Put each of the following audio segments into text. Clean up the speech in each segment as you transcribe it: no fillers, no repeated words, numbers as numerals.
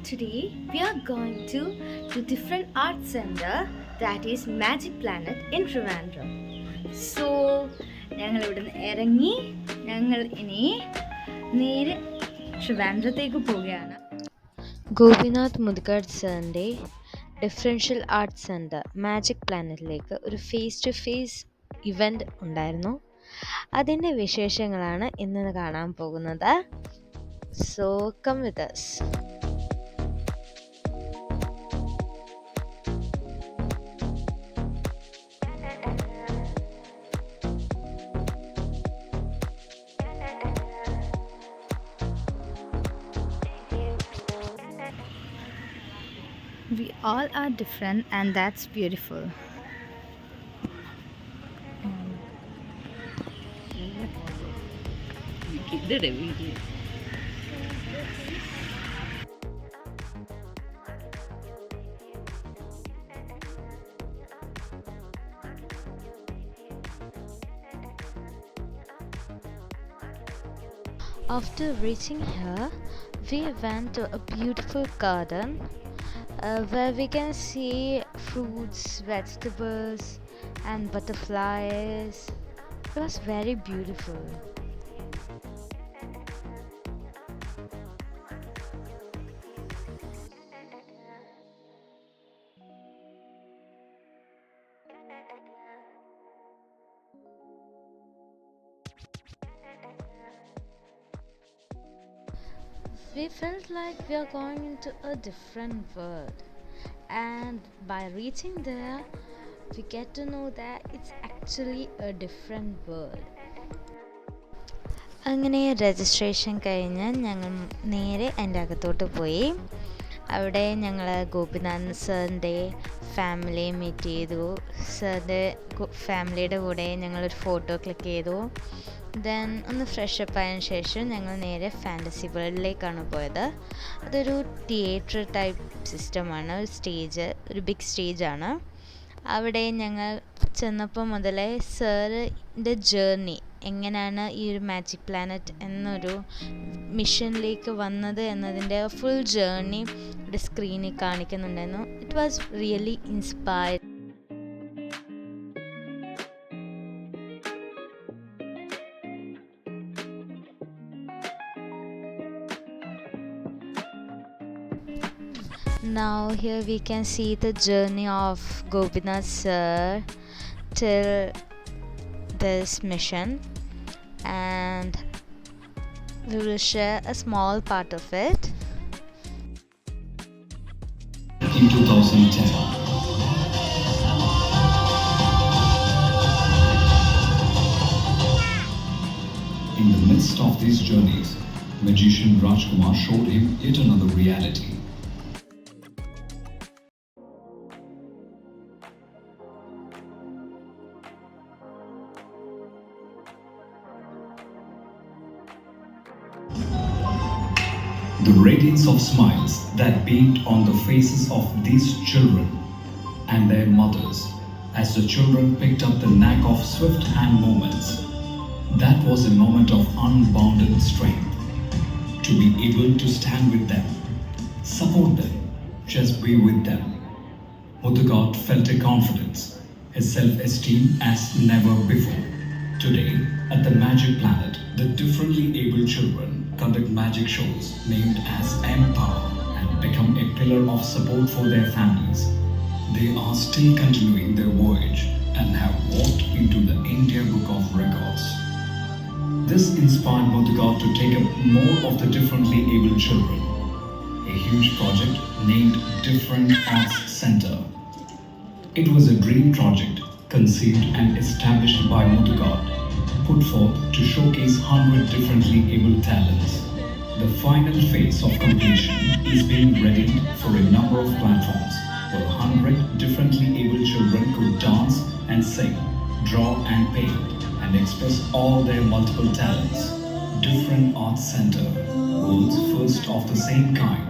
today we are going to different art center that is Magic Planet in Trivandrum. So ഞങ്ങൾ ഇവിടുന്ന് ഇറങ്ങി ഞങ്ങൾ ഇനി നേരെ ട്രിവാൻഡ്രത്തേക്ക് പോവുകയാണ്. ഗോപിനാഥ് മുദ്ഗഡ് സാറിൻ്റെ ഡിഫറൻഷ്യൽ ആർട്സ് സെൻറ്റർ മാജിക് പ്ലാനറ്റിലേക്ക് ഒരു ഫേസ് ടു ഫേസ് ഇവൻ്റ് ഉണ്ടായിരുന്നു. അതിൻ്റെ വിശേഷങ്ങളാണ് ഇന്ന് കാണാൻ പോകുന്നത്. So come with us. We all are different and that's beautiful. After reaching here, we went to a beautiful garden where we can see fruits, vegetables, and butterflies. It was very beautiful. We felt like we are going into a different world, and by reaching there we get to know that it's actually a different world. അങ്ങനെ registration കഴിഞ്ഞ് ഞങ്ങൾ നേരെ അതിൻ്റെ അകത്തോട്ട് പോയി. അവിടെ ഞങ്ങൾ ഗോപിനാഥ് സാറിൻ്റെ ഫാമിലിയെ മീറ്റ് ചെയ്തു. സാറിൻ്റെ ഫാമിലിയുടെ കൂടെ ഞങ്ങളൊരു ഫോട്ടോ ക്ലിക്ക് ചെയ്തു. ദെൻ ഒന്ന് ഫ്രഷപ്പ് ആയതിനു ശേഷം ഞങ്ങൾ നേരെ ഫാൻറ്റസി വേൾഡിലേക്കാണ് പോയത്. അതൊരു തിയേറ്റർ ടൈപ്പ് സിസ്റ്റമാണ്. ഒരു ബിഗ് സ്റ്റേജാണ്. അവിടെ ഞങ്ങൾ ചെന്നപ്പോൾ മുതലേ സാറിൻ്റെ ജേർണി എങ്ങനെയാണ് ഈ ഒരു മാജിക് പ്ലാനറ്റ് എന്നൊരു മിഷനിലേക്ക് വന്നത് എന്നതിൻ്റെ ഫുൾ ജേർണി ഒരു സ്ക്രീനിൽ കാണിക്കുന്നുണ്ടായിരുന്നു. It was really inspired. Now here we can see the journey of Gopinath sir till this mission, and we will share a small part of it. In 2010, in the midst of these journeys, magician Rajkumar showed him yet another reality. The radiance of smiles that beamed on the faces of these children and their mothers as the children picked up the knack of swift hand movements. That was a moment of unbounded strength. To be able to stand with them, support them, just be with them. Muthugad felt a confidence, a self-esteem as never before. Today, at the Magic Planet, the differently able children conduct magic shows named as Empower and become a pillar of support for their families. They are still continuing their voyage and have walked into the India Book of Records. This inspired Muthugad to take up more of the differently able children. A huge project named Different Arts Center. It was a dream project conceived and established by Muthugad, put forth to showcase 100 differently able talents. The final phase of completion is being readied for a number of platforms where 100 differently able children could dance and sing, draw and paint, and express all their multiple talents. Different Arts Center, world's first of the same kind.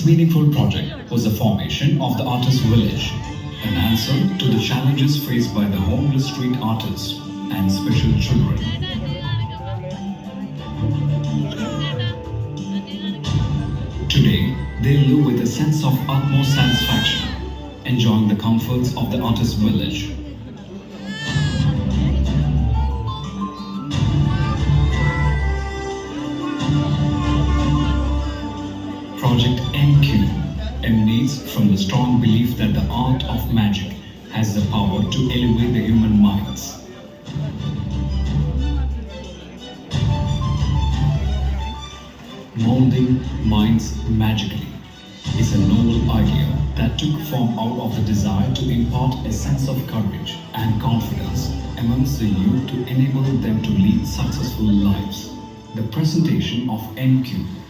meaningful project was the formation of the Artist Village, an answer to the challenges faced by the homeless street artists and special children. Today, they live with a sense of utmost satisfaction, enjoying the comforts of the Artist Village. Project NQ emanates from the strong belief that the art of magic has the power to elevate the human minds. Molding minds magically is a noble idea that took form out of the desire to impart a sense of courage and confidence amongst the youth to enable them to lead successful lives. The presentation of NQ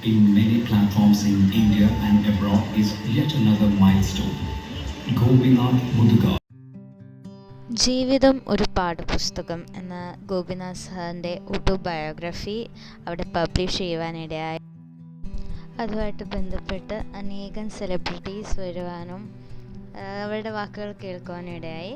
in many platforms in India and abroad is yet another milestone. Gopinath Mudugal. ജീവിതം ഒരു പാഠപുസ്തകം എന്ന ഗോപിനാഥ് സാറിൻ്റെ autobiography അവിടെ publish ചെയ്യുവാനിടയായി. അതുമായിട്ട് ബന്ധപ്പെട്ട് അനേകം celebrities വരുവാനും അവരുടെ വാക്കുകൾ കേൾക്കുവാനിടയായി.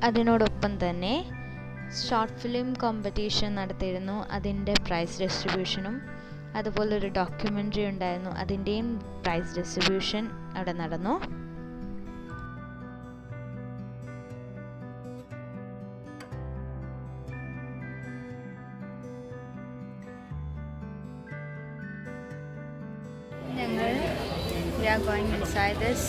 അതിനോടൊപ്പം തന്നെ ഷോർട്ട് ഫിലിം കോമ്പറ്റീഷൻ നടത്തിയിരുന്നു. അതിൻ്റെ പ്രൈസ് ഡിസ്ട്രിബ്യൂഷനും അതുപോലെ ഒരു ഡോക്യുമെൻ്ററി ഉണ്ടായിരുന്നു, അതിൻ്റെയും പ്രൈസ് ഡിസ്ട്രിബ്യൂഷൻ അവിടെ നടന്നു. ഞങ്ങൾ we are going inside this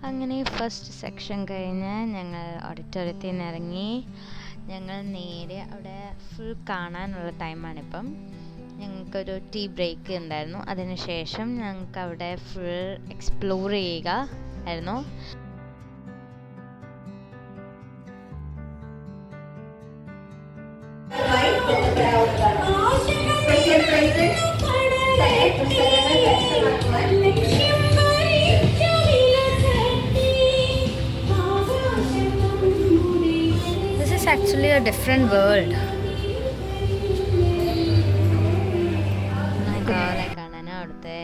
അങ്ങനെ ഫസ്റ്റ് സെക്ഷൻ കഴിഞ്ഞ് ഞങ്ങൾ ഓഡിറ്റോറിയത്തിൽ നിന്ന് ഇറങ്ങി. ഞങ്ങൾ നേരെ അവിടെ ഫുൾ കാണാനുള്ള ടൈമാണിപ്പം. ഞങ്ങൾക്കൊരു ടീ ബ്രേക്ക് ഉണ്ടായിരുന്നു. അതിനുശേഷം ഞങ്ങൾക്ക് അവിടെ ഫുൾ എക്സ്പ്ലോർ ചെയ്യുക ആയിരുന്നു. This is actually a different world. കാണാനും അവിടുത്തെ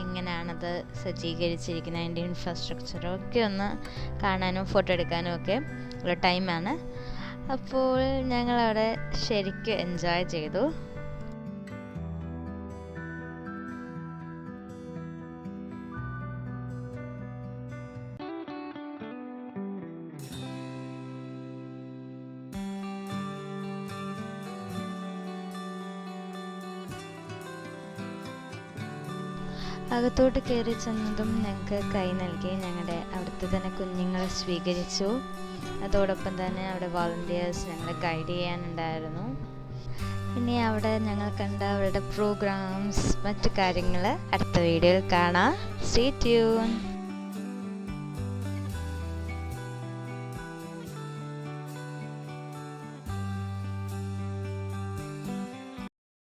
എങ്ങനെയാണത് സജ്ജീകരിച്ചിരിക്കുന്നത്, അതിൻ്റെ ഇൻഫ്രാസ്ട്രക്ചറൊക്കെ ഒന്ന് കാണാനും ഫോട്ടോ എടുക്കാനും ഒക്കെ ഉള്ള ടൈമാണ്. അപ്പോൾ ഞങ്ങളവിടെ ശരിക്കും എൻജോയ് ചെയ്തു. അകത്തോട്ട് കയറി ചെന്നതും ഞങ്ങൾക്ക് കൈ നൽകി ഞങ്ങളുടെ അവിടുത്തെ തന്നെ കുഞ്ഞുങ്ങളെ സ്വീകരിച്ചു. അതോടൊപ്പം തന്നെ അവിടെ വോളണ്ടിയേഴ്സ് ഞങ്ങളെ ഗൈഡ് ചെയ്യാനുണ്ടായിരുന്നു. ഇനി അവിടെ ഞങ്ങൾ കണ്ട അവരുടെ പ്രോഗ്രാംസ്, മറ്റു കാര്യങ്ങൾ അടുത്ത വീഡിയോയിൽ കാണാം. Stay tune.